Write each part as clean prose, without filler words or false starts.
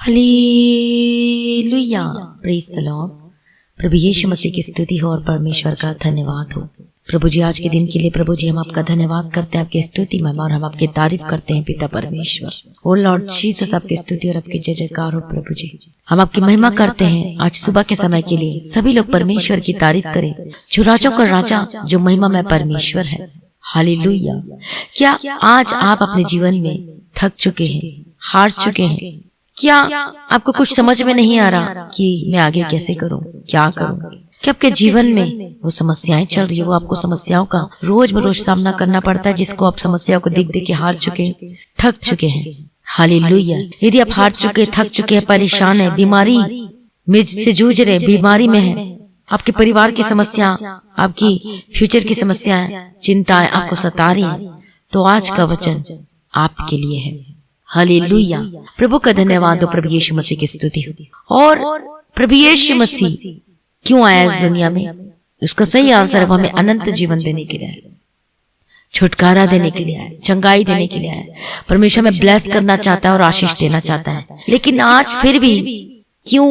Hallelujah, praise the Lord. प्रभु यीशु मसीह की स्तुति हो और परमेश्वर का धन्यवाद हो। प्रभु जी, आज के दिन के लिए प्रभु जी हम आपका धन्यवाद करते हैं, आपकी स्तुति महिमा और हम आपकी तारीफ करते हैं पिता परमेश्वर। ओ लॉर्ड जीसस, आपकी स्तुति और आपकी जय जयकार हो प्रभु जी। हम आपकी महिमा करते हैं आज सुबह के समय के लिए। सभी लोग परमेश्वर की तारीफ करें, जो राजाओं का राजा, जो महिमा में परमेश्वर है। हालेलुया। क्या आज आप अपने जीवन में थक चुके हैं, हार चुके हैं? क्या आपको कुछ समझ में नहीं आ रहा कि मैं आगे कैसे करूं, क्या करूं? क्या आपके जीवन में वो समस्याएं चल रही है, वो आपको समस्याओं का रोज बरोज सामना करना पड़ता है, जिसको आप समस्याओं को देख देख के हार चुके, थक चुके हैं? हालेलुया। यदि आप हार चुके, थक चुके हैं, परेशान है, बीमारी में से जूझ रहे, बीमारी में है, आपके परिवार की समस्या, आपकी फ्यूचर की समस्याएं, चिंताएं आपको सता रही है, तो आज का वचन आपके लिए है। हालेलुया। प्रभु का धन्यवाद हो, प्रभु यीशु मसीह की स्तुति हो। और प्रभु यीशु मसीह क्यों आया इस दुनिया में? उसका सही आंसर है, वो हमें अनंत जीवन देने के लिए आया, छुटकारा देने के लिए आया, चंगाई देने के लिए आया। परमेश्वर में ब्लेस करना चाहता है और आशीष देना चाहता है, लेकिन आज फिर भी क्यों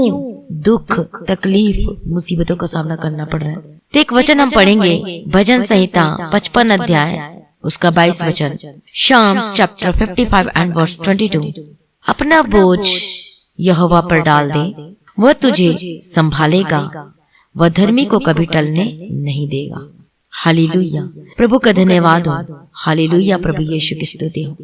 दुख, तकलीफ, मुसीबतों का सामना करना पड़ रहा है? तो एक वचन हम पढ़ेंगे, भजन संहिता 55 अध्याय उसका 22 वचन, शाम्स चैप्टर 55 एंड वर्स 22। अपना बोझ यहोवा पर डाल दे, वह तुझे संभालेगा, वह धर्मी को कभी टलने नहीं देगा। हालेलुया। प्रभु का धन्यवाद हो। हालेलुया। प्रभु यीशु की स्तुति हो।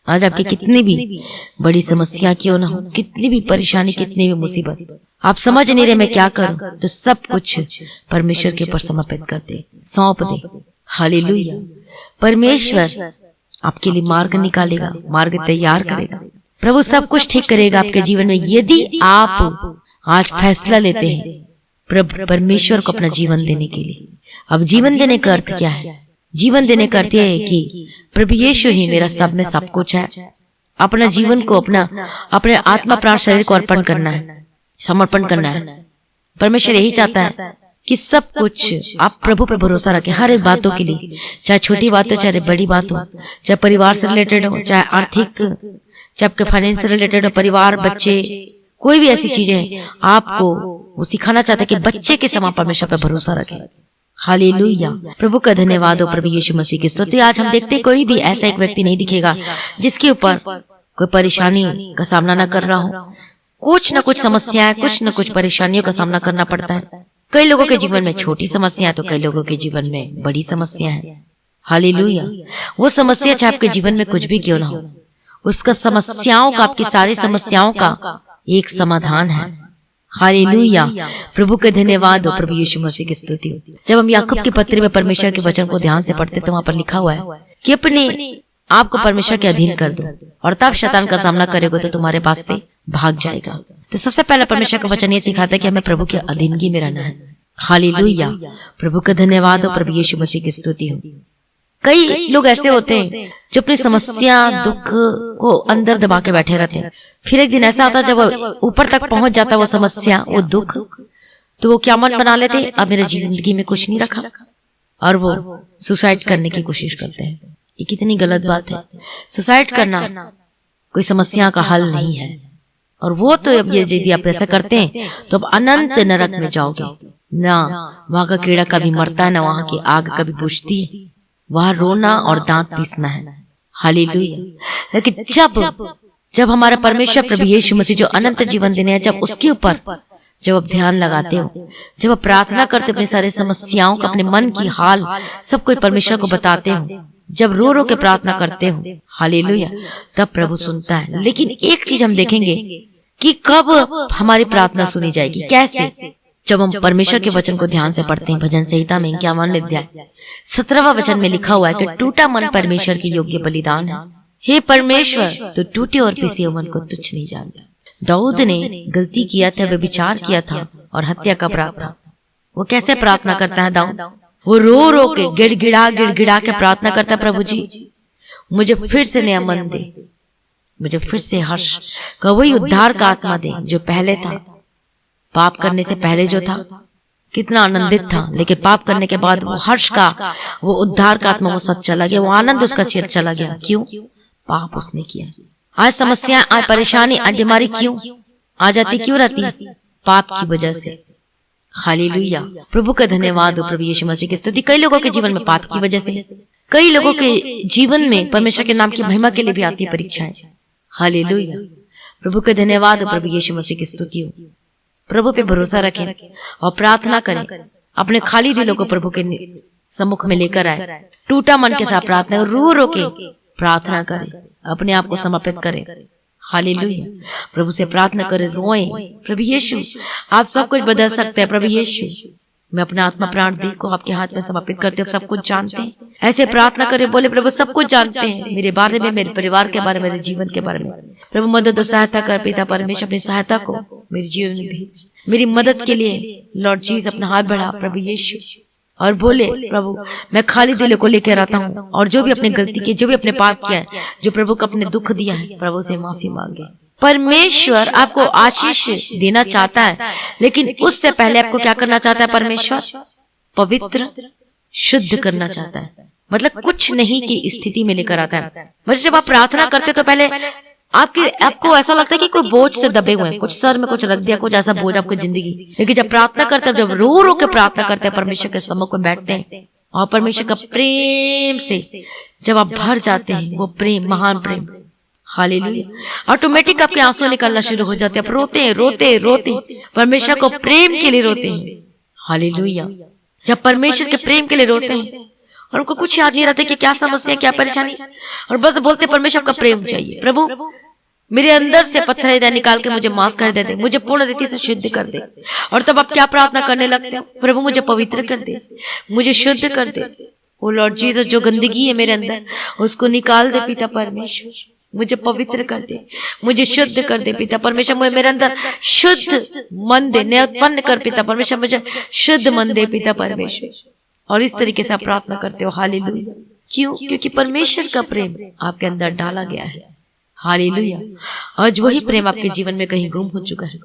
आज आपकी कितनी भी बड़ी समस्या क्यों ना हो, कितनी भी परेशानी, कितनी भी मुसीबत, आप समझ नहीं रहे मैं क्या करूं, तो सब कुछ परमेश्वर के ऊपर समर्पित कर दे, सौंप दे। हालेलुया। परमेश्वर आपके लिए मार्ग निकालेगा, मार्ग तैयार करेगा। प्रभु सब कुछ ठीक करेगा आपके जीवन में, यदि आप आज फैसला लेते हैं प्रभु परमेश्वर को अपना जीवन देने के लिए। अब जीवन देने का अर्थ क्या है? जीवन देने का अर्थ है कि प्रभु यीशु ही मेरा सब में सब कुछ है। अपना जीवन को, अपने आत्मा प्राण शरीर को अर्पण करना है, समर्पण करना है। परमेश्वर यही चाहता है कि सब कुछ आप प्रभु पे भरोसा रखें, हर एक बातों के लिए, चाहे छोटी बात हो, चाहे बड़ी बात हो, चाहे परिवार से रिलेटेड हो, चाहे आर्थिक, चाहे आपके फाइनेंस से रिलेटेड हो, परिवार, बच्चे, कोई भी ऐसी चीजें हैं, आपको वो सिखाना चाहता है कि बच्चे के समान परमेश्वर पे भरोसा रखें। हालेलुया। प्रभु का धन्यवाद हो। प्रभु यीशु मसीह की स्तुति। आज हम देखते कोई भी ऐसा एक व्यक्ति नहीं दिखेगा जिसके ऊपर कोई परेशानी का सामना न कर रहा हो। कुछ न कुछ समस्याएं, कुछ न कुछ परेशानियों का सामना करना पड़ता है। कई लोगों के जीवन में छोटी समस्या, तो कई लोगों के जीवन में बड़ी समस्या है। हालेलुया। वो समस्या चाहे आपके जीवन में कुछ भी क्यों ना हो, उसका समस्याओं का, आपकी सारी समस्याओं का एक समाधान है। हालेलुया। प्रभु के धन्यवाद हो। प्रभु यीशु मसीह की स्तुति हो। जब हम याकूब की पत्री में परमेश्वर के वचन को ध्यान से पढ़ते तो वहां पर लिखा हुआ है कि अपने आपको परमेश्वर के अधीन कर दो और तब शैतान का सामना करोगे तो तुम्हारे पास से भाग जाएगा। तो सबसे पहला परमेश्वर का वचन ये सिखाता है कि हमें प्रभु की अधीनगी में रहना है। हालेलुया। प्रभु का धन्यवाद हो। प्रभु यीशु मसीह की स्तुति हो। कई लोग ऐसे होते हैं जो अपनी समस्या, दुख को अंदर दबा के बैठे रहते हैं। फिर एक दिन ऐसा आता है जब ऊपर तक पहुंच जाता है वो समस्या, वो दुख, तो वो क्या मन बना लेते, अब मेरे जिंदगी में कुछ नहीं रखा, और वो सुसाइड करने की कोशिश करते हैं। ये कितनी गलत बात है। सुसाइड करना कोई समस्या का हल नहीं है। और वो तो अब ये यदि आप ऐसा करते हैं तो अब अनंत नरक में जाओगे ना। वहां का कीड़ा कभी मरता है ना वहां की आग कभी बुझती है। वहां रोना और दांत पीसना है। हालेलुया। लेकिन जब हमारा परमेश्वर प्रभु यीशु मसीह जो अनंत जीवन देने हैं, जब उसके ऊपर जब आप ध्यान लगाते हो, जब आप प्रार्थना करते हो, अपनी सारी समस्याओं का, अपने मन की हाल सब कुछ परमेश्वर को बताते हो, जब रो रो के प्रार्थना करते हो, हालेलुया, तब प्रभु सुनता है। लेकिन एक चीज हम देखेंगे कि कब हमारी प्रार्थना सुनी जाएगी, कैसे? जब हम परमेश्वर के वचन को ध्यान से पढ़ते हैं। भजन संहिता में 51 अध्याय 17वां वचन में लिखा हुआ है कि टूटा मन परमेश्वर की योग्य बलिदान है। हे परमेश्वर, तो टूटे और पिसे मन को तुच्छ नहीं जानता। दाऊद ने गलती किया था, व्यभिचार किया था और हत्या का अपराध था। वो कैसे प्रार्थना करता है दाऊद? वो रो रो के, गिड़गिड़ा के प्रार्थना करता है, प्रभु जी मुझे फिर से नया मन दे, मुझे फिर से हर्ष का वही उद्धार का आत्मा दे जो पहले था। पाप करने से पहले जो था कितना आनंदित था, लेकिन पाप करने के बाद वो हर्ष का, वो उद्धार का आत्मा, वो सब चला गया, वो आनंद उसका चला गया। क्यों? पाप उसने किया। आज समस्या, आज परेशानी, आज बीमारी, क्यों? आ जाती क्यों रहती? पाप की वजह से। हालेलुया, प्रभु का धन्यवाद हो, प्रभु यीशु मसीह की स्तुति। कई लोगों के जीवन में पाप की वजह से, कई लोगों के जीवन में परमेश्वर के नाम की महिमा के लिए भी आती है परीक्षाएं। हालेलुया, प्रभु का धन्यवाद हो, प्रभु यीशु मसीह की स्तुति हो। प्रभु पे भरोसा रखें और प्रार्थना करें। अपने खाली दिलों को प्रभु के सम्मुख में लेकर आए, टूटा मन के साथ प्रार्थना, रो रो के प्रार्थना करें, अपने आप को समर्पित करें। हालेलुया, प्रभु से प्रार्थना करें, रोएं। प्रभु यीशु आप सब कुछ बदल सकते हैं। प्रभु यीशु मैं अपना आत्मा प्राण देह को आपके हाथ में समर्पित करते हो, सब कुछ जानते हैं। ऐसे प्रार्थना करें, बोले प्रभु सब कुछ जानते हैं, मेरे बारे में, मेरे परिवार के बारे में, मेरे जीवन के बारे में। प्रभु मदद और सहायता कर पिता परमेश्वर, अपनी सहायता को मेरे जीवन में भेज। मेरी मदद के लिए लॉर्ड जीसस अपना हाथ बढ़ा प्रभु यीशु और बोले प्रभु मैं खाली दिल को लेकर आता हूँ, और जो भी अपने गलती की, जो भी अपने पाप किया है, जो प्रभु को अपने दुख दिया है, प्रभु से माफी मांगे। परमेश्वर आपको आशीष देना चाहता है, लेकिन उससे पहले आपको क्या करना चाहता है? परमेश्वर पवित्र शुद्ध करना चाहता है, मतलब कुछ नहीं की स्थिति में लेकर आता है। मतलब जब आप प्रार्थना करते तो पहले आपको ऐसा लगता है कि कोई बोझ से दबे हुए हैं, कुछ सर में कुछ रख दिया, कुछ ऐसा बोझ आपकी जिंदगी। लेकिन जब प्रार्थना करते हैं, जब रो रो के प्रार्थना करते हैं, परमेश्वर के सम्मुख में बैठते हैं और परमेश्वर का प्रेम से जब आप भर जाते हैं, वो प्रेम, महान प्रेम, हालेलुया, ऑटोमेटिक आपके आंसू निकलना शुरू हो जाते हैं। आप रोते हैं, रोते रोते परमेश्वर को प्रेम के लिए रोते हैं। हालेलुया, जब परमेश्वर के प्रेम के लिए रोते हैं और उनको कुछ याद नहीं रहता कि क्या समस्या, क्या परेशानी, और बस बोलते परमेश्वर का प्रेम चाहिए। प्रभु मेरे अंदर से पत्थर हृदय निकाल के मुझे मांस कर दे, मुझे पूर्ण रीति से शुद्ध कर दे। और तब आप क्या प्रार्थना करने लगते हो? प्रभु मुझे पवित्र कर दे, मुझे शुद्ध कर दे। ओ लॉर्ड जीसस, जो गंदगी है मेरे अंदर उसको निकाल दे पिता परमेश्वर, मुझे पवित्र कर दे, मुझे शुद्ध कर दे पिता परमेश्वर। मुझे मेरे अंदर शुद्ध मन दे, नया उत्पन्न कर पिता परमेश्वर, मुझे शुद्ध मन दे पिता परमेश्वर। और इस तरीके से आप प्रार्थना करते हो। हालेलुया, क्यों? क्योंकि परमेश्वर का प्रेम आपके अंदर डाला गया है। हालेलुया, आज वही प्रेम आपके जीवन में कहीं गुम हो चुका है,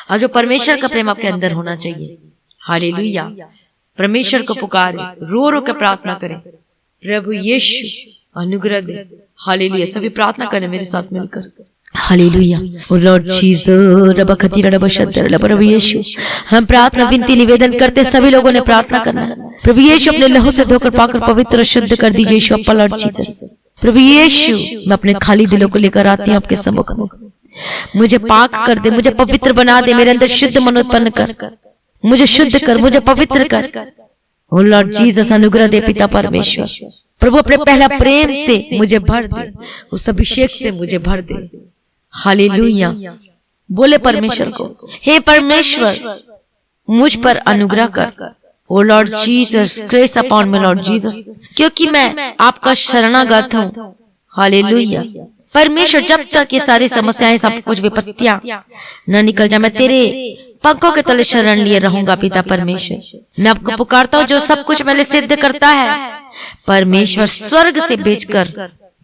आज वो परमेश्वर का प्रेम आपके अंदर होना चाहिए। हालेलुया, परमेश्वर को पुकारे, रो रो के प्रार्थना करें, प्रभु यीशु अनुग्रह दे। हालेलुया, सभी प्रार्थना करें मेरे साथ मिलकर। हालेलुया, लॉर्ड जीसस, रब खतीरा रब शद्दर रब प्रभु यीशु, हम प्रार्थना विनती निवेदन करते, सभी लोगों ने प्रार्थना करना है। प्रभु यीशु अपने लहू से धोकर पाकर पवित्र शुद्ध कर दीजिए यीशु अप्पा, लॉर्ड जीसस। प्रभु यीशु मैं अपने खाली दिलों को लेकर आती हूँ आपके सम्मुख में, मुझे पाक कर दे, मुझे पवित्र बना दे, मेरे अंदर शुद्ध मन उत्पन्न कर, मुझे शुद्ध कर, मुझे पवित्र कर। ओ लॉर्ड जीसस अनुग्रह दे पिता परमेश्वर। प्रभु अपने पहला प्रेम से मुझे भर दे, उस अभिषेक से मुझे भर दे। हालेलुया, बोले परमेश्वर को, हे परमेश्वर मुझ पर अनुग्रह कर। Oh Lord Jesus, grace upon me Lord Jesus, क्योंकि मैं आपका शरणागत हूँ। हालेलुया, परमेश्वर जब तक ये सारी समस्याएं, सब कुछ विपत्तियां न निकल जाए, मैं तेरे पंखों के तले शरण लिए रहूंगा पिता परमेश्वर। मैं आपको पुकारता हूँ जो सब कुछ मेरे सिद्ध करता है, परमेश्वर स्वर्ग से भेजकर,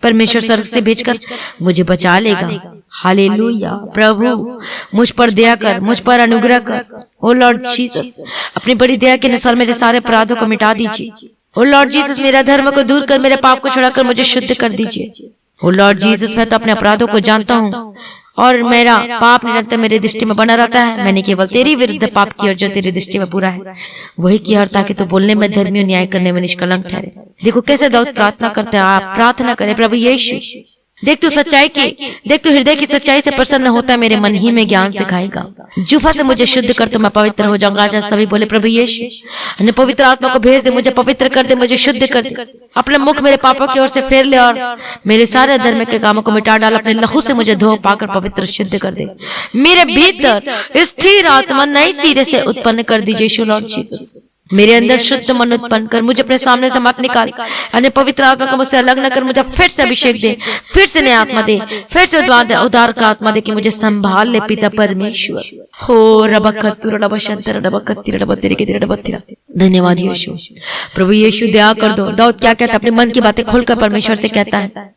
परमेश्वर स्वर्ग से भेजकर मुझे बचा लेगा। हालेलुया, प्रभु मुझ पर दया कर, मुझ पर अनुग्रह कर। ओ लॉर्ड जीसस, अपनी बड़ी दया के अनुसार मेरे सारे अपराधों को मिटा दीजिए। ओ लॉर्ड जीसस, मेरा धर्म को दूर कर, मेरे पाप को छुड़ाकर मुझे शुद्ध कर दीजिए। ओ लॉर्ड जीसस, मैं तो अपने अपराधों को जानता हूँ और मेरा पाप निरंतर मेरी दृष्टि में बना रहता है। मैंने केवल तेरी विरुद्ध पाप किया और जो तेरी दृष्टि में बुरा है वही किया, और ताकि तू बोलने में धर्मी और न्याय करने में निष्कलंक ठहरे। देखो कैसे दाऊद प्रार्थना करते हैं। आप प्रार्थना करें, प्रभु यीशु देख तू सच्चाई की, देख तू हृदय की सच्चाई से प्रसन्न होता है, मेरे मन ही में ज्ञान सिखाएगा। जूफा से मुझे शुद्ध कर तो मैं पवित्र हो जाऊंगा। आज सभी बोले प्रभु यीशु पवित्र आत्मा को भेज दे, मुझे पवित्र कर दे, मुझे शुद्ध कर दे। अपने मुख मेरे पापों की ओर से फेर ले और मेरे सारे धर्म के कामों को मिटा डाल। अपने लहू से मुझे धो पाकर पवित्र शुद्ध कर दे। मेरे भीतर स्थिर आत्मा नई सिरे से उत्पन्न कर दीजिए यीशु लॉर्ड जीसस। मेरे अंदर शुद्ध मन उत्पन्न कर, मुझे अपने सामने से मत निकाल, अन्य पवित्र आत्मा को मुझसे अलग न कर। मुझे फिर से अभिषेक दे, फिर से नया आत्मा दे, फिर से उदार का आत्मा दे कि मुझे संभाल ले पिता परमेश्वर। हो रबकत्तुर रबशंतर रबकत्तिर रबतिरे के रबतिरा। धन्यवाद यीशु। प्रभु यीशु दया कर दो। दाऊद क्या कहता है? अपने मन की बातें खोलकर परमेश्वर से कहता है,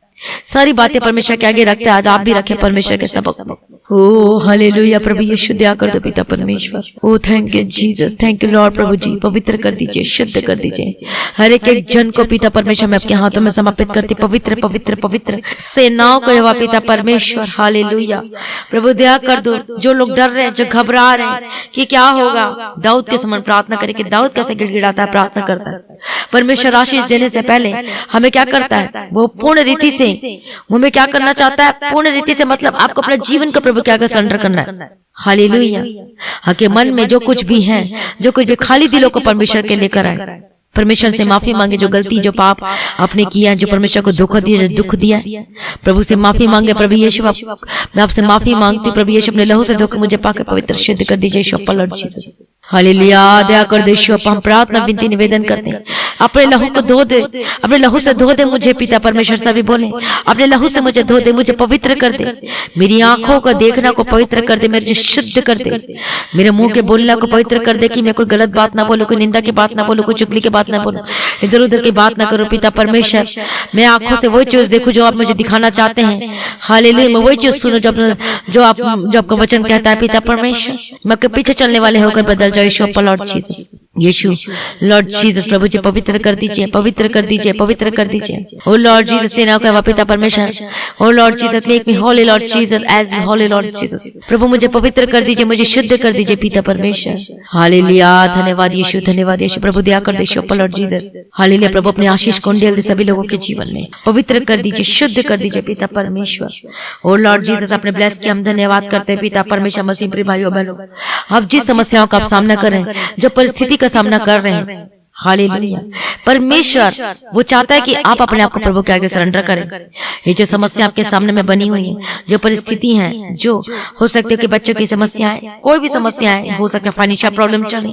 सारी बातें परमेश्वर के आगे रखते हैं। आज आप भी रखें परमेश्वर के सबक। ओ हालेलुया प्रभु यीशु दया कर दो पिता परमेश्वर। Oh thank you Jesus, thank you Lord. प्रभु जी पवित्र कर दीजिए, शुद्ध कर दीजिए हर एक जन को पिता परमेश्वर। मैं आपके हाथों में समर्पित करती, पवित्र पवित्र पवित्र सेनाओं को यहोवा पिता परमेश्वर। हालेलुया प्रभु दया कर दो। जो लोग डर रहे हैं, जो घबरा रहे हैं कि क्या होगा, दाऊद के समान प्रार्थना करे कि दाऊद कैसे गिड़गिड़ाता है, प्रार्थना करता है। परमेश्वर आशीष देने से पहले हमें क्या करता है, वो पूर्ण रीति से हमें क्या करना चाहता है, पूर्ण रीति से मतलब आपको अपने जीवन को प्रभु के आगे सरेंडर करना है। हालेलुया। आपके मन में जो कुछ भी है, जो कुछ भी खाली दिलों को परमेश्वर के लेकर आए। परमेश्वर से माफी मांगे, जो गलती जो पाप आपने किया है, जो परमेश्वर को दुख दिया, जो दुख दिया है, प्रभु से माफी मांगे। प्रभु यीशु मैं आपसे माफी मांगती हूँ प्रभु यीशु, अपने लहू से धोकर मुझे पाकर पवित्र सिद्ध कर दीजिए यीशु लॉर्ड जीसस। हालेलुया दया कर दे यीशु। हम प्रार्थना विनती निवेदन करते हैं, अपने लहू को धो दे, अपने लहू से धो दे मुझे पिता परमेश्वर। सभी बोले अपने लहू से मुझे धो दे, मुझे पवित्र कर दे, मेरी आंखों को देखना को पवित्र कर दे, मेरे शुद्ध कर दे, मेरे मुंह के बोलना को पवित्र कर दे कि मैं कोई गलत बात ना बोलूं, कोई निंदा की बात ना बोलूं, कोई चुगली की बात ना बोलूं, इधर उधर की बात ना करो पिता परमेश्वर। मैं आंखों से वही चीज देखूं जो आप मुझे दिखाना चाहते हैं। हालेलुया मैं वही चीज सुनो जो आपका वचन कहता है पिता परमेश्वर। मैं के पीछे चलने वाले होकर बदल जाओ यीशु लॉर्ड जीसस। यीशु लॉर्ड जीसस प्रभु जी पवित्र कर दीजिए, पवित्र कर दीजिए, पवित्र कर दीजिए। ओ लॉर्ड जीसस सेना का पिता परमेश्वर। Oh Lord Jesus make me holy Lord Jesus as you holy Lord Jesus. प्रभु मुझे पवित्र कर दीजिए, मुझे शुद्ध कर दीजिए पिता परमेश्वर। हालेलुया धन्यवाद यीशु, धन्यवाद यीशु। प्रभु दया कर दे यीशु लॉर्ड जीसस। हालेलुया प्रभु अपने आशीष को उंडेल दे सभी लोगों के जीवन में, पवित्र कर दीजिए, शुद्ध कर दीजिए पिता परमेश्वर। ओ लॉर्ड जीसस अपने ब्लेस के हम धन्यवाद करते हैं पिता परमेश्वर। मसीह प्रिय भाइयों बहनों, अब जिस समस्याओं का आप सामना कर रहे हैं, जो परिस्थिति का सामना कर रहे हैं, हालेलुया परमेश्वर वो चाहता है कि आप अपने आप को प्रभु के आगे सरेंडर करें। ये जो समस्या आपके सामने में बनी हुई है, जो परिस्थिति है, जो हो सकते है कि बच्चों की समस्याएं, कोई भी समस्याएं हो सकता है, फाइनेंशियल प्रॉब्लम चले,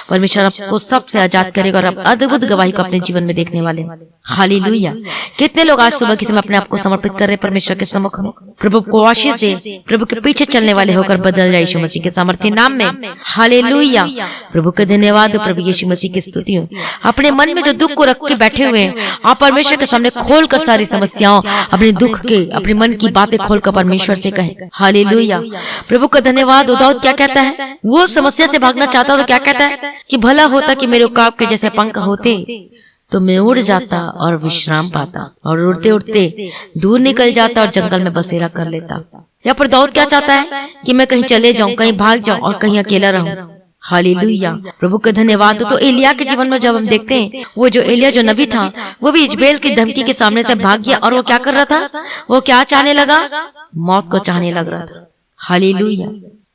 परमेश्वर आपको सबसे आजाद करेगा और आप अद्भुत गवाही को अपने जीवन में देखने वाले। हालेलुया कितने लोग आज सुबह के समय अपने आप को समर्पित कर रहे हैं परमेश्वर के सम्मुख में। प्रभु को आशीष दे, प्रभु के पीछे चलने वाले होकर बदल जाए यीशु मसीह के सामर्थ्य नाम में। हालेलुया प्रभु का धन्यवाद, प्रभु यीशु मसीह की स्तुति। अपने मन में जो दुख को रख के बैठे हुए हैं, आप परमेश्वर के सामने खोलकर सारी समस्याओं, अपने दुख के, अपने मन की बातें खोलकर परमेश्वर से कहें। हालेलुया प्रभु का धन्यवाद। दाऊद क्या कहता है, वो समस्या से भागना चाहता तो क्या कहता है कि भला होता कि मेरे उकाब के जैसे पंख होते तो मैं उड़ जाता और विश्राम पाता, और उड़ते उड़ते दूर निकल जाता और जंगल में बसेरा कर लेता। यहाँ पर दाऊद क्या चाहता है कि मैं कहीं चले जाऊं, कहीं भाग जाऊं और कहीं अकेला रहूं। हालेलुया प्रभु का धन्यवाद। तो एलिया के जीवन में जब हम देखते हैं, वो जो एलिया जो नबी था, वो भी इजबेल की धमकी के सामने से भाग गया, और वो क्या कर रहा था, वो क्या चाहने लगा, मौत को चाहने लग रहा था। हालेलुया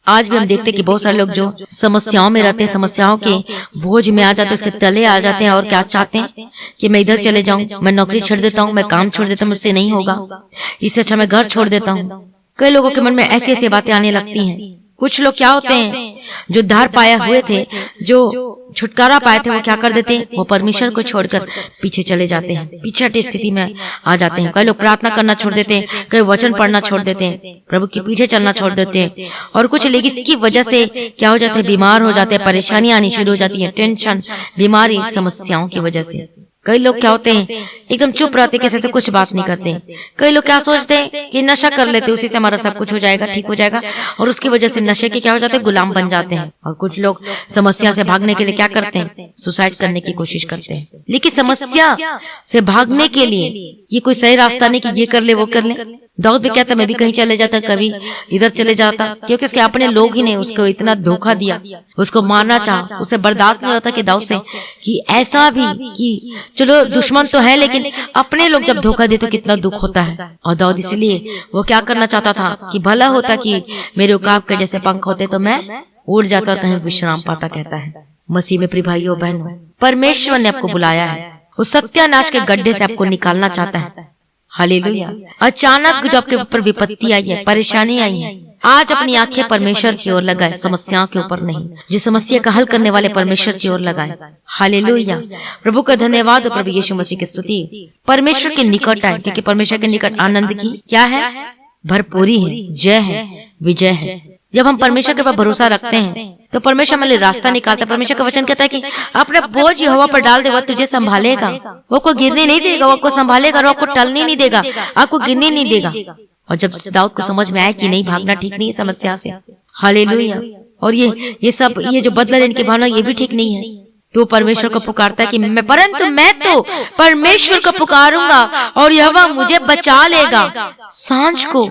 आज भी हम देखते हैं कि बहुत सारे लोग जो समस्याओं में रहते हैं, समस्याओं के बोझ में आ जाते हैं, उसके तले आ जाते हैं, और क्या चाहते हैं कि मैं इधर चले जाऊं, मैं नौकरी छोड़ देता हूं, मैं काम छोड़ देता हूं, मुझसे नहीं होगा, इससे अच्छा मैं घर छोड़ देता हूं। कई लोगों के मन में ऐसी ऐसी बातें आने लगती हैं। कुछ लोग क्या होते हैं, जो धार पाया हुए थे, जो छुटकारा पाए थे, वो क्या कर देते हैं, वो परमेश्वर को छोड़कर पीछे चले जाते हैं, पीछे स्थिति में आ जाते हैं। कई लोग प्रार्थना करना छोड़ देते हैं, कई वचन पढ़ना छोड़ देते हैं, प्रभु के पीछे चलना छोड़ देते हैं, और कुछ लोग इसकी वजह से क्या हो जाते हैं, बीमार हो जाते हैं, परेशानियां आनी शुरू हो जाती है, टेंशन, बीमारी, समस्याओं की वजह से। कई लोग क्या होते हैं, एकदम चुप रहते, किसी से कुछ बात नहीं करते। कई लोग क्या सोचते हैं कि नशा कर लेते, उसी से हमारा सब कुछ हो जाएगा, ठीक हो जाएगा, और उसकी वजह से नशे के क्या हो जाते हैं, गुलाम बन जाते हैं। और कुछ लोग समस्या से भागने के लिए क्या करते हैं, सुसाइड करने की कोशिश करते हैं। लेकिन समस्या से भागने के लिए ये कोई सही रास्ता नहीं कि ये कर ले वो कर ले। दाऊद भी कहता मैं भी कहीं चले जाता, कभी इधर चले जाता, क्योंकि उसके अपने लोग ही ने उसको इतना धोखा दिया, उसको मारना चाहा, उसे बर्दाश्त नहीं होता कि दाऊद से कि ऐसा भी कि चलो दुश्मन तो है, लेकिन अपने लोग जब धोखा दे तो कितना दुख होता है। और दाऊद इसलिए वो क्या करना चाहता था कि भला होता कि मेरे उकाब के जैसे पंख होते तो मैं उड़ जाता और कहीं विश्राम पाता। कहता है मसीह में प्रिय भाइयों बहनों, परमेश्वर ने आपको बुलाया है, उस सत्यानाश के गड्ढे से आपको निकालना चाहता है। हालेलुया अचानक जो आपके ऊपर विपत्ति आई है, परेशानी आई है, आज अपनी आंखें परमेश्वर की ओर लगाए, समस्याओं के ऊपर नहीं। जो समस्या का हल करने वाले परमेश्वर की ओर लगाए। हालेलुया प्रभु का धन्यवाद, प्रभु यीशु मसीह की स्तुति। परमेश्वर के निकट आए, क्योंकि परमेश्वर के निकट आनंद की क्या है, भरपूरी है, जय है, विजय है। जब हम परमेश्वर के ऊपर भरोसा रखते हैं तो परमेश्वर हमारे रास्ता निकालता है। परमेश्वर का वचन कहता है कि अपने बोझ यहोवा पर डाल दे, वह तुझे संभालेगा, वो आपको गिरने नहीं देगा, वो आपको संभालेगा, वो आपको टलने नहीं देगा, आपको गिरने नहीं देगा। और जब दाऊद को समझ में आया कि नहीं, भागना ठीक नहीं है समस्या से, हालेलुया, और ये सब ये जो बदला लेने की भावना ये भी ठीक नहीं है, तो परमेश्वर को पुकारता है कि परंतु मैं तो परमेश्वर को पुकारूंगा और यहोवा मुझे बचा लेगा। सांझ को,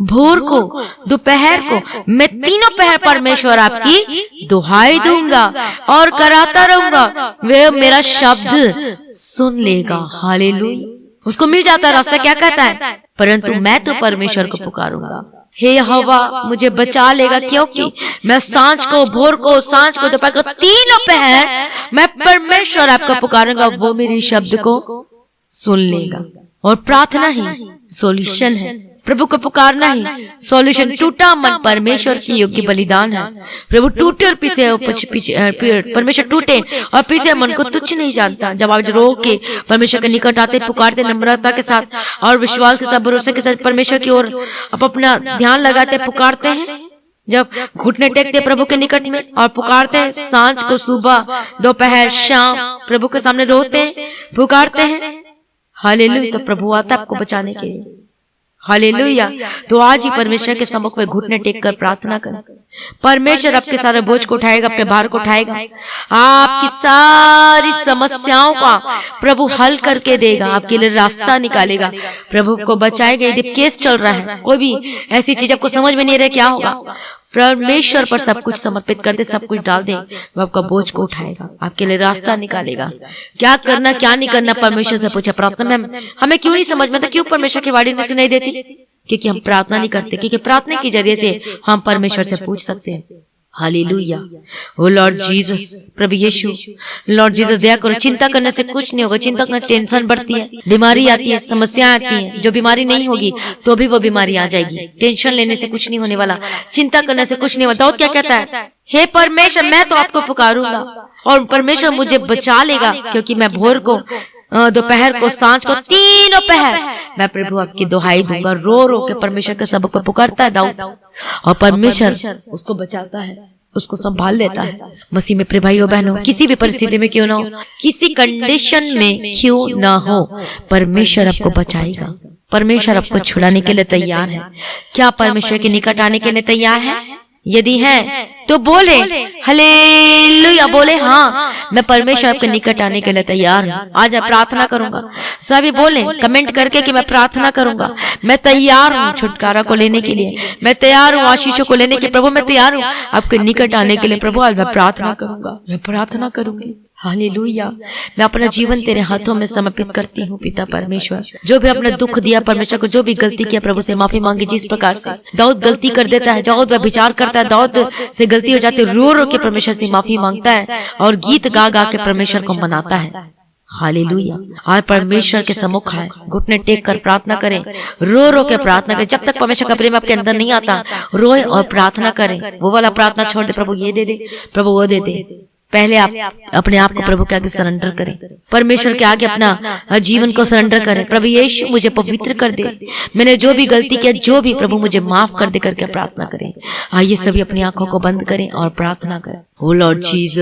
भोर को, दोपहर को, मैं तीनों पहर परमेश्वर आपकी दुहाई दूंगा और कराता रहूंगा, वह मेरा शब्द सुन लेगा। हालेलुया। उसको मिल जाता रास्ता, क्या कहता है, परंतु मैं तो परमेश्वर को पुकारूंगा, हे यहोवा मुझे बचा लेगा, क्योंकि मैं सांझ को, भोर को, सांझ को, दोपहर को, तीनों पहर मैं परमेश्वर आपका पुकारूंगा, वो मेरे शब्द को सुन लेगा। और प्रार्थना ही सॉल्यूशन है, प्रभु को पुकारना ही सॉल्यूशन। टूटा मन परमेश्वर की योग्य बलिदान है। प्रभु टूटे और पीछे परमेश्वर टूटे और पीछे मन को तुच्छ नहीं जानता। जब आप रो के परमेश्वर के निकट आते, पुकारते नम्रता के साथ और विश्वास के साथ, भरोसे के साथ परमेश्वर की ओर आप अपना ध्यान लगाते, पुकारते हैं, जब घुटने टेकते प्रभु के निकट में और पुकारते हैं, सांझ को, सुबह, दोपहर, शाम प्रभु के सामने रोते हैं, पुकारते हैं, हालेलुया, तो प्रभु आता आपको बचाने के लिए। हालेलुया। तो आज ही परमेश्वर के सम्मुख में घुटने टेक कर प्रार्थना करें। परमेश्वर आपके सारे बोझ को उठाएगा, आपके भार को उठाएगा, आपकी सारी समस्याओं का प्रभु हल करके देगा, आपके लिए रास्ता निकालेगा, प्रभु को बचाएगा। यदि केस चल रहा है, कोई भी ऐसी चीज आपको समझ में नहीं रहा क्या होगा, परमेश्वर पर सब कुछ समर्पित कर दे, सब कुछ डाल दे, वो आपका बोझ को उठाएगा, आपके लिए रास्ता निकालेगा। क्या करना क्या नहीं करना परमेश्वर से पूछा। प्रार्थना में हमें क्यों नहीं समझ में आता, क्यों परमेश्वर की वाणी नहीं सुनाई देती, क्योंकि हम प्रार्थना नहीं करते, क्योंकि प्रार्थना के जरिए से हम परमेश्वर से पूछ सकते हैं। हालेलुया। ओ लॉर्ड जीसस, प्रभु यीशु, लॉर्ड जीसस दया करो। चिंता करने से कुछ नहीं होगा, चिंता करने टेंशन बढ़ती है, बीमारी आती है, समस्या आती है। जो बीमारी नहीं होगी तो भी वो बीमारी आ जाएगी। टेंशन लेने से कुछ नहीं होने वाला, चिंता करने से कुछ नहीं होता। दाऊद क्या कहता है, हे परमेश्वर मैं तो आपको पुकारूंगा और परमेश्वर मुझे बचा लेगा, क्योंकि मैं भोर को, दोपहर को, सांझ को, तीनों पहर मैं प्रभु आपकी दुहाई दूंगा। रो रो के परमेश्वर के सबक को पुकारता है दाऊद, और परमेश्वर उसको बचाता है, उसको संभाल लेता है। मसीह में प्रिय भाइयों बहनों, किसी भी परिस्थिति में क्यों ना हो, किसी कंडीशन में क्यों ना हो, परमेश्वर आपको बचाएगा। परमेश्वर आपको छुड़ाने के लिए तैयार है। क्या परमेश्वर के निकट आने के लिए तैयार है? यदि है तो बोले हालेलुया, बोले हाँ मैं परमेश्वर आपके निकट आने के लिए तैयार हूँ। आज मैं प्रार्थना करूंगा। सभी बोले कमेंट करके कि मैं प्रार्थना करूंगा, मैं तैयार हूँ छुटकारा को लेने के लिए, मैं तैयार हूँ आशीषों को लेने के। प्रभु मैं तैयार हूँ आपके निकट आने के लिए। प्रभु आज मैं प्रार्थना करूंगा, मैं प्रार्थना करूंगी। हालेलुया। मैं अपना जीवन तेरे हाथों में समर्पित करती हूँ पिता परमेश्वर। जो भी अपना दुख दिया परमेश्वर को, जो भी गलती किया प्रभु से माफी मांगी। जिस प्रकार से दाऊद गलती कर देता है, दाऊद वह विचार करता है, दाऊद से गलती हो जाती है, रो रो के परमेश्वर से माफी मांगता है और गीत गा गा के परमेश्वर को मनाता है। हालेलुया। और परमेश्वर के सम्मुख आए, घुटने टेक कर प्रार्थना करें, रो रो के प्रार्थना करें। जब तक परमेश्वर का प्रेम आपके अंदर नहीं आता, रोए और प्रार्थना करें। वो वाला प्रार्थना छोड़ दे, प्रभु ये दे दे, प्रभु वो दे दे। पहले आप अपने आप को प्रभु के आगे सरेंडर करें, परमेश्वर के आगे अपना जीवन को सरेंडर करें। प्रभु यीशु मुझे पवित्र कर दे, मैंने जो भी गलती किया, जो भी प्रभु मुझे माफ कर दे करके प्रार्थना करें। आइए सभी अपनी आंखों को बंद करें और प्रार्थना करें। ओ लॉर्ड जीसस,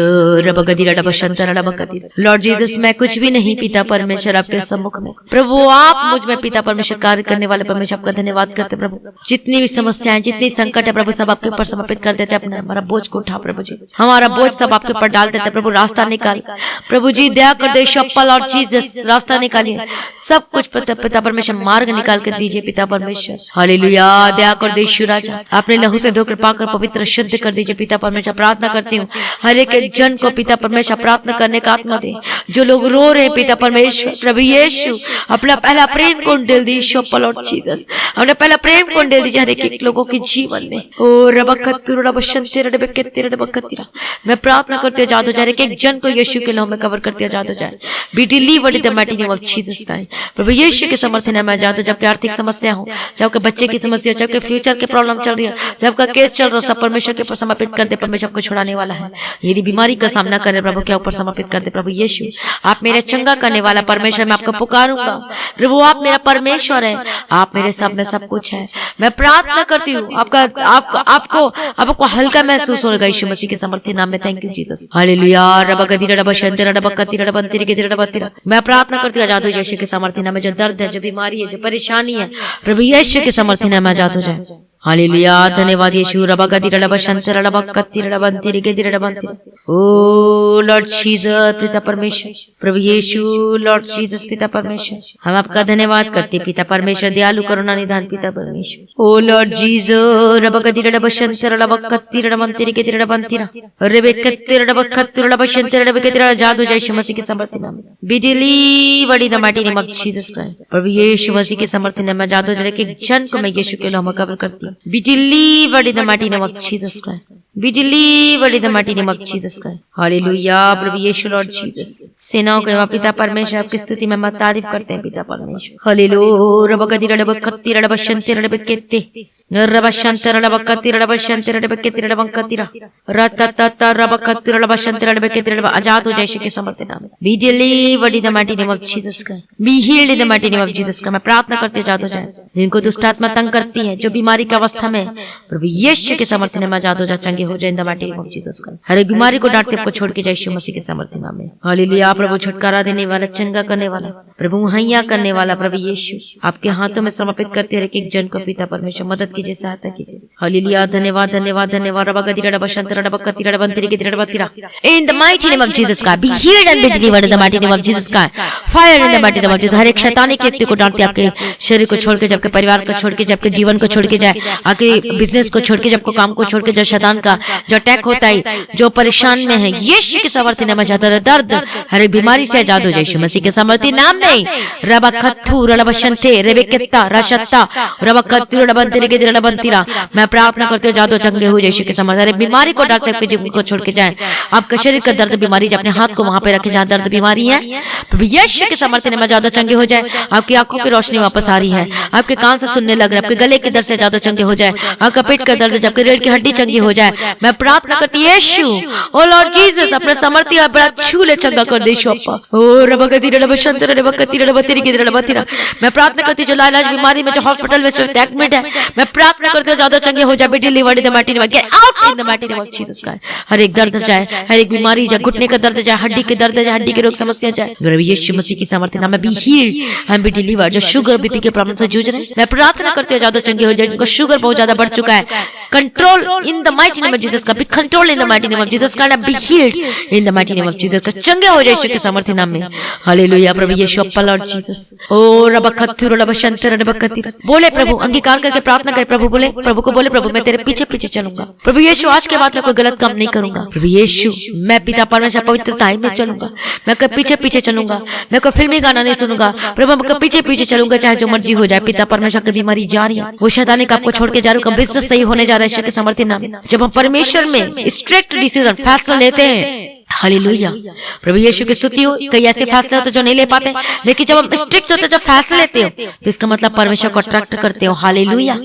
लॉर्ड जीसस मैं कुछ भी नहीं पिता परमेश्वर आपके सम्मुख में। प्रभु आप मुझ में पिता परमेश्वर कार्य करने वाले परमेश्वर आपका धन्यवाद करते प्रभु। जितनी भी समस्याएं, जितनी संकट है प्रभु सब आपके ऊपर समर्पित कर देते। अपने हमारा बोझ को उठा प्रभु जी, हमारा बोझ सब आपके ऊपर डाल देते प्रभु। रास्ता निकाल प्रभु जी, दया कर दे शप्पा लॉर्ड जीसस, रास्ता निकालिए। सब कुछ पिता परमेश्वर मार्ग निकाल कर दीजिए पिता परमेश्वर। हालेलुया। दया कर दे यीशु राजा, अपने लहू से धोकर पाकर पवित्र शुद्ध कर दीजिए पिता परमेश्वर। प्रार्थना करती हूँ हर एक जन को पिता परमेश्वर प्रार्थना करने का आत्मा दे। जो लोग रो रहे हैं पिता परमेश्वर, प्रभु यीशु अपना पहला प्रेम को डेल दीजिए शप्पा लॉर्ड जीसस, अपना पहला प्रेम को डेल दीजिए हर एक लोगों के जीवन में। ओ मैं प्रार्थना करते जाओ, एक एक जन को यीशु के नाम में कवर करते जाते जाए। Be delivered in the mighty name of Jesus Christ. प्रभु यीशु के समर्थन में जाते, जबकि आर्थिक समस्या हो, जबकि बच्चे की समस्या, जबकि फ्यूचर के प्रॉब्लम चल रही है, जबकि केस चल रहा है, सब परमेश्वर के ऊपर समर्पित कर दे। परमेश्वर को छुड़ाने वाला है। यदि बीमारी का सामना करे प्रभु के ऊपर समर्पित कर दे। प्रभु यीशु आप मेरे चंगा करने वाला परमेश्वर, मैं आपको पुकारूंगा। प्रभु आप मेरा परमेश्वर है, आप मेरे सब में सब कुछ है। मैं प्रार्थना करती हूँ आपको हल्का महसूस होगा यीशु मसीह के समर्थन नाम में। Thank you Jesus. हालेलुया। रबगति रबशंते रबकति रबंतिरी के रबतिरा। मैं प्रार्थना करती हूँ आजाद हो जाए यीशु के सामर्थ्य नाम में। जो दर्द है, जो बीमारी है, जो परेशानी है, प्रभु यीशु के सामर्थ्य नाम में आजाद हो जाए। हालेलुया। धन्यवाद यीशु। रबगति रबशंते रबकति रबंतिरी के रबंतिरा। ओ लॉर्ड जीसस पिता परमेश्वर, प्रभु यीशु, लॉर्ड जीसस पिता परमेश्वर, हम आपका धन्यवाद करते पिता परमेश्वर, दयालु करुणा निधान पिता परमेश्वर। Oh Lord Jesus. रबगति रबशंते रबकति रबंतिरी के रबंतिरा। रेबेकति रबकति रबशंते रबकति। आजाद हो जाए यीशु मसीह के सामर्थ्य नाम में। Be delivered in the mighty name of Jesus Christ. प्रभु यीशु मसीह के सामर्थ्य नाम में आजाद हो जाए। एक जन को मैं यीशु के नाम में कवर करती हूँ। Be delivered in the mighty name of Jesus Christ. Be delivered in the mighty name of Jesus Christ. Hallelujah. प्रभु यीशु लॉर्ड जीसस। सेनाओं के पिता परमेश्वर आपकी स्तुति में हम तारीफ करते हैं पिता परमेश्वर। हालेलुया। रबगति रबकति रबशंते रबकेते रबशंते रबकति रबशंते रबकेते रबंकति रततत रबकति रबशंते रबकेते रब। आजाद हो जाए यीशु के सामर्थ्य नाम में। Be delivered in the mighty name of Jesus Christ. Be healed in the mighty name of Jesus Christ. मैं प्रार्थना करती हूँ आजाद हो जाए। जिनको दुष्ट आत्मा तंग करती है, जो बीमारी की अवस्था में, प्रभु यीशु के सामर्थ्य नाम में आजाद हो जाए, चंगे हो जाए in the mighty name of Jesus Christ. हर एक बीमारी को डांटते आपको छोड़ के जाए यीशु मसीह के सामर्थ्य नाम में। हालेलुया। प्रभु छुटकारा देने वाला, चंगा करने वाला, प्रभु मुहैया करने वाला, प्रभु यीशु आपके हाथों में समर्पित करते हैं। एक जन को पिता परमेश्वर मदद कीजिए, सहायता कीजिए। हालेलुया। धन्यवाद धन्यवाद धन्यवाद। रबगति रबशंते रबकति रबंतिरी के रबतिरा। In the mighty name of Jesus Christ be healed and be delivered in the mighty name of Jesus Christ. Fire in the mighty name of Jesus. हर एक शैतानी के व्यक्ति को डांटते आपके शरीर को छोड़ के, जबकि परिवार को छोड़ के, जबकि जीवन को छोड़ के जाए, आपके बिजनेस को छोड़ के, जब को काम को छोड़ के, जो शैतान का जो अटैक होता है, जो परेशान में है, यीशु के सामर्थ्य नाम में जाता है। दर्द, हर एक बीमारी से आजाद हो जाए यीशु मसीह के सामर्थ्य नाम में। रबखत्थु रबशंते रेबेकेत्ता रशत्ता रबखत्थु रबंतिरी के रबंतिरा। मैं प्रार्थना करते हो जादू चंगे हो यीशु के सामर्थ्य। हर बीमारी को डांटते आपके जीवन को छोड़ के जाए। आपका शरीर का दर्द बीमारी, अपने हाथ को वहां पे रखे जहां दर्द बीमारी है, प्रभु यीशु के सामर्थ्य नाम में जादू चंगे हो जाए। आपकी आंखों की रोशनी वापस आ रही है, आपके कान से सुनने लग रहे, आपके गले के दर्द से जादू चंगे हो जाए, आपका पेट का दर्द, जबकि रीढ़ की हड्डी चंगी हो जाए। मैं प्रार्थना करती यीशु, ओ लॉर्ड जीसस, अपने सामर्थ्य बड़ा छू ले, चंगा कर दे यीशु अप्पा। ओ रबगति रबशंते रबकति रबतिरी के रबतिरा। मैं प्रार्थना करती जो लाइलाज बीमारी में, जो हॉस्पिटल में एडमिट है, मैं प्रार्थना करती हूँ ज्यादा चंगे हो जाए। Be delivered in the mighty name, get out in the mighty name of Jesus Christ. हर एक दर्द जाए, हर एक बीमारी जाए, घुटने का दर्द जाए, हड्डी के दर्द जाए, हड्डी के रोग समस्या जाए, प्रभु यीशु मसीह की सामर्थ्य नाम में। B healed and be delivered. जो शुगर बीपी के प्रॉब्लम से जूझ रहे हैं, मैं प्रार्थना करती हूँ ज्यादा चंगे हो जाए। जिनको शुगर बहुत ज्यादा बढ़ चुका है, control in the mighty name of Jesus का, be control in the mighty name of Jesus का, be healed in the mighty name of Jesus का, चंगे हो जाए यीशु के सामर्थ्य नाम में। हालेलुया। प्रभु यीशु अप्पा लॉर्ड जीसस। ओ रबखत्थु रबशंते रबकति। बोले प्रभु, अंगीकार करके प्रार्थना करे। प्रभु बोले, प्रभु को बोले, प्रभु मैं तेरे पीछे पीछे चलूंगा। प्रभु यीशु आज के बाद मैं कोई गलत काम नहीं करूंगा। प्रभु यीशु, मैं पिता परमेश्वर पवित्रता में चलूंगा। मैं कोई पीछे पीछे चलूंगा, मैं कोई फिल्मी गाना नहीं सुनूंगा। प्रभु मैं पीछे पीछे चलूंगा, चाहे जो मर्जी हो जाए। पिता परमेश्वर की बीमारी जा रही है, वो शैतानी का आपको छोड़ के जा रहा है, बिजनेस सही होने जा रहा है यीशु के सामर्थ्य नाम में। जब हम परमेश्वर में स्ट्रिक्ट डिसीजन फैसला लेते हैं, हालेलुया, प्रभु यीशु की स्तुति हो। कई ऐसे फैसले होते जो नहीं ले पाते, लेकिन जब हम स्ट्रिक्ट होते, जब फैसले लेते हो, तो इसका मतलब परमेश्वर को अट्रैक्ट करते हो। हालेलुया।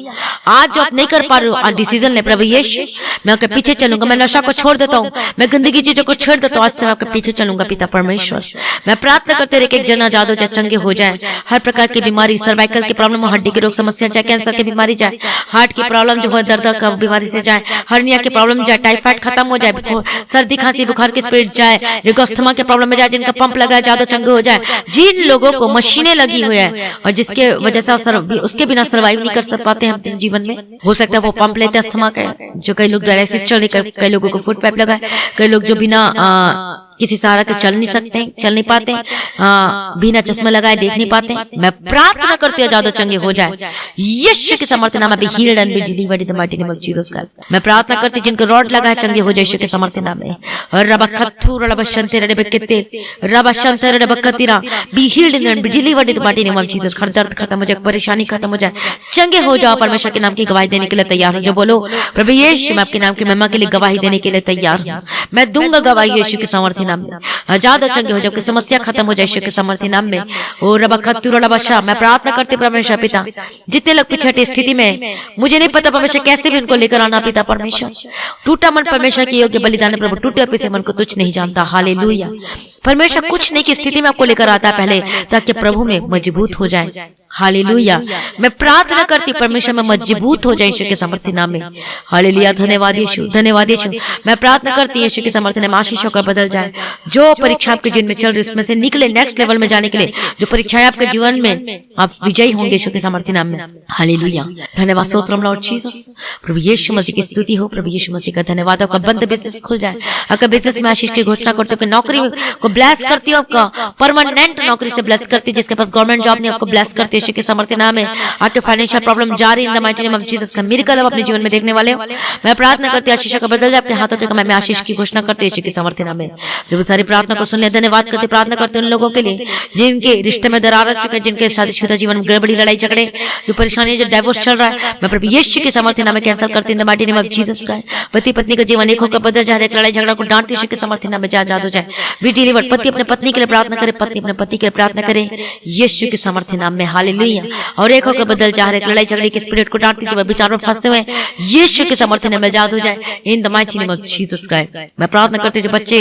आज जो आप नहीं कर पा रहे हो, आज डिसीजन ले, प्रभु यीशु मैं आपके पीछे चलूंगा, मैं नशा को छोड़ देता हूँ, मैं गंदगी चीजों को छोड़ देता हूँ, आज से मैं आपके पीछे चलूंगा। पिता परमेश्वर, मैं प्रार्थना करते रहे कि एक जन आजाद हो जाए, चंगे हो जाए। हर प्रकार की बीमारी, सर्वाइकल की प्रॉब्लम हो, हड्डी के रोग समस्या जाए, कैंसर की बीमारी जाए, हार्ट की प्रॉब्लम जो है, दर्द का बीमारी से जाए, हर्निया की प्रॉब्लम जाए, टाइफाइड खत्म हो जाए, सर्दी खांसी बुखार की स्पिरिट जाए, अस्थमा के प्रॉब्लम में जाए, जिनका पंप लगा है ज्यादा चंगे हो जाए। जिन लोगों को मशीनें लगी हुई है और जिसके वजह से उसके बिना सर्वाइव नहीं कर पाते हैं अपने जीवन में, हो सकता है वो पंप लेते हैं अस्थमा का, जो कई लोग डायलिसिस चल रहे, कई लोगों को फुट पाइप लगा है, कई लोग जो बिना किसी सहारा के चल नहीं सकते, चल नहीं पाते, बिना चश्मा लगाए देख नहीं पाते। मैं प्रार्थना करती हूँ ज्यादा चंगे हो जाए यीशु के सामर्थ्य नाम में। B healed and be delivered in the mighty name of Jesus Christ. मैं प्रार्थना करती जिनको रॉड लगा है, चंगे हो जाए यीशु के सामर्थ्य नाम में। रबखत्थु रबशंते रबकेते रबशंते रबकतिरा। Be healed and be delivered in the mighty name of Jesus. हर दर्द खत्म हो जाए, परेशानी खत्म हो जाए, चंगे हो जाओ। परमेश्वर के नाम की गवाही देने के लिए तैयार हूं। जो बोलो प्रभु यीशु, मैं आपके नाम की महिमा के लिए गवाही देने के लिए तैयार हूं। मैं दूंगा गवाही यीशु के सामर्थ्य नाम में। आजाद और चंगे हो जाओ, समस्या खत्म हो जाए यीशु के सामर्थ्य नाम में। ओ रबखत्तु रबशा। मैं प्रार्थना करती परमेश्वर पिता, जितने लोग पिछड़ी स्थिति में, मुझे नहीं पता परमेश्वर कैसे भी उनको लेकर आना। पिता परमेश्वर, टूटा मन परमेश्वर के योग्य बलिदान प्रभु, टूटे और पिसे मन को तुच्छ नहीं जानता। हालेलुया। परमेश्वर कुछ नहीं की स्थिति में आपको लेकर आता है पहले, ताकि प्रभु में मजबूत हो जाए। हालेलुया। मैं प्रार्थना करती हूँ परमेश्वर में मजबूत हो जाए यीशु के समर्थी नाम में। हालेलुया। धन्यवाद यीशु, धन्यवाद यीशु। मैं प्रार्थना करती हूँ यीशु के समर्थी नाम में आशीष होकर बदल जाए। जो परीक्षा आपके जीवन में चल रही है उसमें से निकले, नेक्स्ट लेवल में जाने के लिए जो परीक्षाएं आपके जीवन में, आप विजयी होंगे यीशु के समर्थी नाम में। हालेलुया। धन्यवाद स्तोत्रम लॉर्ड जीसस। प्रभु यीशु मसीह की स्तुति हो। प्रभु यीशु मसीह का धन्यवाद। आपका बंद बिजनेस खुल जाए। आपका बिजनेस में आशीष की घोषणा करते हो, नौकरी को ब्लेस करती हो, आपका परमानेंट नौकरी से ब्लेस करती है। जिसके पास गवर्नमेंट जॉब नहीं आपको ब्लेस करती है यीशु के समर्थी नाम में। आपके फाइनेंशियल प्रॉब्लम जारी इन the mighty name of Jesus का मिरेकल अपने जीवन में देखने वाले हो। मैं प्रार्थना करती हूं आशीष का बदल जाए। अपने हाथों के कमाई में आशीष की घोषणा करते हैं यीशु के समर्थी नाम में। प्रभु सारी प्रार्थना को सुन ले। धन्यवाद करते प्रार्थना करते उन लोगों के लिए जिनके रिश्ते में दरार आ चुके हैं, जिनके शादीशुदा जीवन में गड़बड़ी, लड़ाई झगड़े, जो परेशानी, जो डाइवोर्स चल रहा है, मैं प्रभु यीशु के समर्थी नाम में कैंसिल करती हूं इन the mighty name of Jesus का। पति पत्नी का जीवन एक होकर बदल जाए। लड़ाई झगड़ा को डांटते यीशु के समर्थी नाम में आजाद हो जाए। Be delivered. पति अपने पत्नी के लिए प्रार्थना करे, पत्नी अपने पति के लिए प्रार्थना करे यीशु के समर्थी नाम में। हालेलुया। और एक होकर बदल जा रहे लड़ाई झगड़े के स्पिरिट को डांटती जो विचार में फंसे हुए यीशु के समर्थन में आजाद हो जाए in the mighty name of Jesus Christ. मैं प्रार्थना करती हूं जो बच्चे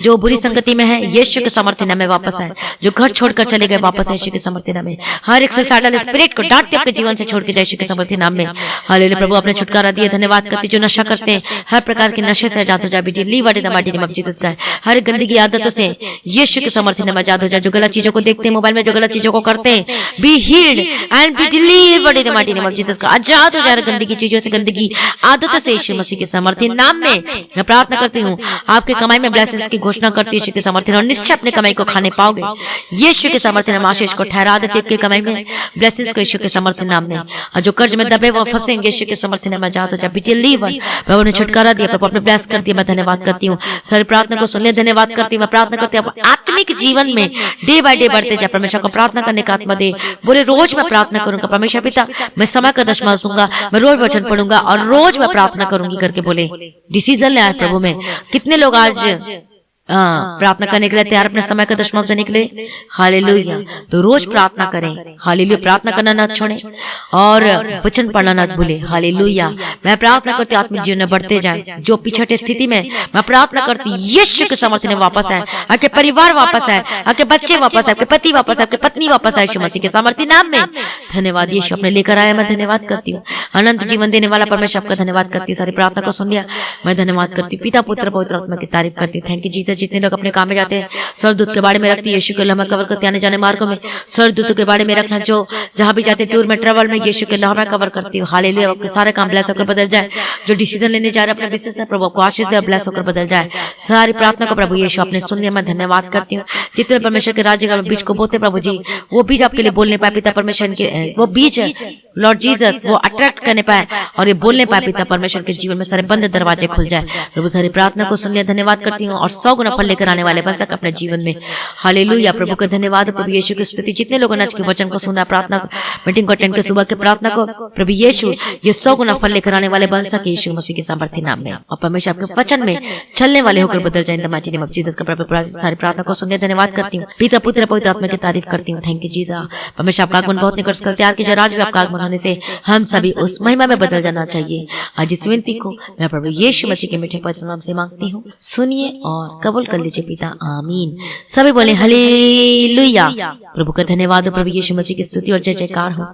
जो बुरी संगति में है यीशु के समर्थन में वापस आए, जो घर छोड़कर चले गए वापस आए यीशु के समर्थन में। हर एक सुसाइडल स्पिरिट को डांटते अपने जीवन से छोड़ के जाए यीशु के समर्थन नाम में। हालेलुया। प्रभु अपने छुटकारा दिए। धन्यवाद करती जो नशा करते हैं हर प्रकार के नशे से आजाद हो जाए। बेटी leave in the mighty name of Jesus Christ. हर गंदगी आदतों से यीशु के समर्थन में आजाद हो जाए। जो गलत चीजों को देखते हैं मोबाइल में, जो गलत चीजों को करते हैं, B healed and be delivered in the mighty name of Jesus का। आजाद हो जाए गंदगी चीजों से, गंदगी आदतों से यीशु मसीह के समर्थी नाम में। मैं प्रार्थना करती हूँ आपके कमाई में ब्लेसिंग्स की घोषणा करती है यीशु के समर्थन, और निश्चय अपने कमाई को खाने पाओगे यीशु के समर्थन में। आशीष को ठहरा देते आपके कमाई में ब्लेसिंग्स को यीशु के समर्थन नाम में। और जो कर्ज में दबे वो फंसेंगे यीशु के समर्थन में आजाद हो जाए। बेटी लीवर। प्रभु ने छुटकारा दिया, प्रभु अपने ब्लेस कर दिया। मैं धन्यवाद करती हूँ सारी प्रार्थना को सुन ले। धन्यवाद करती हूँ। मैं प्रार्थना करती हूँ आत्मिक जीवन में डे बाय डे बढ़ते जाए। परमेश्वर को प्रार्थना करने का आत्मा दे। बोले रोज मैं प्रार्थना करूंगा परमेश्वर पिता, मैं समय का दशमांश दूंगा, मैं रोज वचन पढ़ूंगा और रोज मैं प्रार्थना करूंगी करके बोले डिसीजन ले आए प्रभु में। कितने लोग आज प्रार्थना करने के लिए तैयार, अपने समय का दशमांश देने के लिए? हालेलुया। तो रोज प्रार्थना करें। हालेलुया। प्रार्थना करना ना छोड़े और वचन पढ़ना ना भूले। हालेलुया। मैं प्रार्थना करती आत्मिक जीवन में बढ़ते जाए। जो पिछड़े स्थिति में, मैं प्रार्थना करती यीशु के समर्थन में वापस आए, आपके परिवार वापस आए, आपके बच्चे वापस आए, आपके पति वापस आए, आपके पत्नी वापस आए यीशु मसीह के समर्थी नाम में। धन्यवाद यीशु अपने लेकर आया। मैं धन्यवाद करती हूँ। अनंत जीवन देने वाला परमेश्वर आपका धन्यवाद करती हूँ। सारी प्रार्थना को सुन लिया। मैं धन्यवाद करती हूँ। पिता पुत्र पवित्र आत्मा की तारीफ करती हूँ। Thank you Jesus. जितने लोग अपने काम में जाते हैं स्वर्गदूत के बारे में रखती है यीशु के लम्हा कवर करते, आने जाने मार्गों में स्वर्गदूतों के बारे में रखना। जो जहां भी जाते टूर में, ट्रेवल में यीशु के लम्हा कवर करती हूँ। हालेलुया। आपके सारे काम ब्लेस होकर बदल जाए। जो डिसीजन लेने जा रहे अपने बिजनेस से, प्रभु आपको आशीष दे, ब्लेस होकर बदल जाए। सारी प्रार्थना को प्रभु यीशु आपने सुन लिया। मैं धन्यवाद करती हूँ। जितने परमेश्वर के राज्य का बीज को बोते प्रभु जी, वो बीज आपके लिए बोलने पाए पिता परमेश्वर के, वो बीज लॉर्ड जीसस वो अट्रैक्ट करने पाए और ये बोलने पाए पिता परमेश्वर के जीवन में सारे बंद दरवाजे खुल जाए। प्रभु सारी प्रार्थना को सुन लिया। धन्यवाद करती हूँ और 100 गुना फल लेकर आने वाले बन सक अपने जीवन में। हालेलुया। प्रभु का धन्यवाद। प्रभु यीशु की स्तुति। जितने लोगों ने आज के वचन को सुना, प्रार्थना मीटिंग को अटेंड कर, सुबह के प्रार्थना को प्रभु यीशु ये 100 गुना फल लेकर आने वाले बन सके यीशु मसीह के सामर्थ्य नाम में। और परमेश्वर आपके वचन में चलने वाले होकर बदल जाए in the mighty name of Jesus का। प्रभु सारी प्रार्थना को सुनने धन्यवाद करती हूँ। पिता पुत्र पवित्र आत्मा की तारीफ करती हूँ। Thank you Jesus. परमेश्वर आपका आगमन बहुत निकट कर तैयार कीजिए। राज में आपका आगमन होने से हम सभी उस महिमा में बदल जाना चाहिए। आज इस विनती को मैं प्रभु यीशु मसीह के मीठे पवित्र नाम से मांगती हूँ। सुनिए और कबूल कर लीजिए पिता। आमीन। सभी बोले हालेलुया। प्रभु का धन्यवाद हो। प्रभु यीशु मसीह की स्तुति और जय जयकार हो।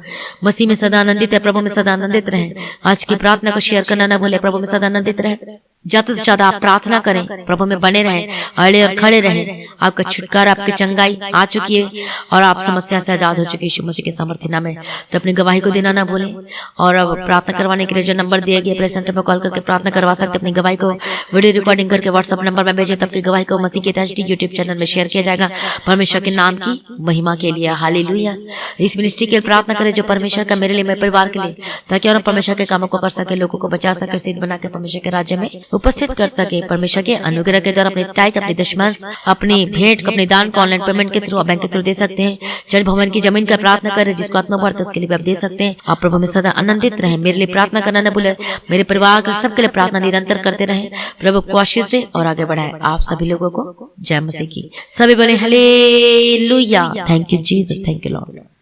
मसीह में सदा आनंदित है, प्रभु में सदा आनंदित रहे। आज की प्रार्थना को शेयर करना ना भूले। प्रभु में सदा आनंदित रहे। ज्यादा से ज्यादा आप प्रार्थना करें, प्रभु में बने रहें, अड़े और खड़े रहें। आपका छुटकारा, आपकी चंगाई आ चुकी है और आप समस्या से आजाद हो चुके यीशु मसीह के सामर्थ्य नाम में। तो अपनी गवाही को देना ना भूलें। और अब प्रार्थना करवाने के लिए जो नंबर दिया गया प्रेस सेंटर पर कॉल करके प्रार्थना करवा सकते। अपनी गवाही को वीडियो रिकॉर्डिंग करके व्हाट्सएप नंबर में भेजें। तब की गवाही को मसीह के एचडी यूट्यूब चैनल में शेयर किया जाएगा परमेश्वर के नाम की महिमा के लिए। हालेलुया। इस मिनिस्ट्री के लिए प्रार्थना करें जो परमेश्वर का मेरे लिए, मेरे परिवार के लिए, ताकि और परमेश्वर के कामों को कर सके, लोगों को बचा सके, सिद्ध बना के परमेश्वर के राज्य में उपस्थित कर सके। परमेश्वर के अनुग्रह के द्वारा अपने टाइट, अपनी दशमांश, अपनी भेंट, अपने दान को ऑनलाइन पेमेंट के थ्रू, बैंक के थ्रू दे सकते हैं। चर्च भवन की जमीन का प्रार्थना करें जिसको आत्मा बढ़ता है उसके लिए भी आप दे सकते हैं। आप प्रभु में सदा आनंदित रहें। मेरे लिए प्रार्थना करना न भूले। मेरे परिवार के सबके लिए प्रार्थना निरंतर करते रहें। प्रभु को आशीष दे और आगे बढ़ाए। आप सभी लोगों को जय मसीह की। सभी बोले hallelujah. Thank you Jesus. Thank you Lord.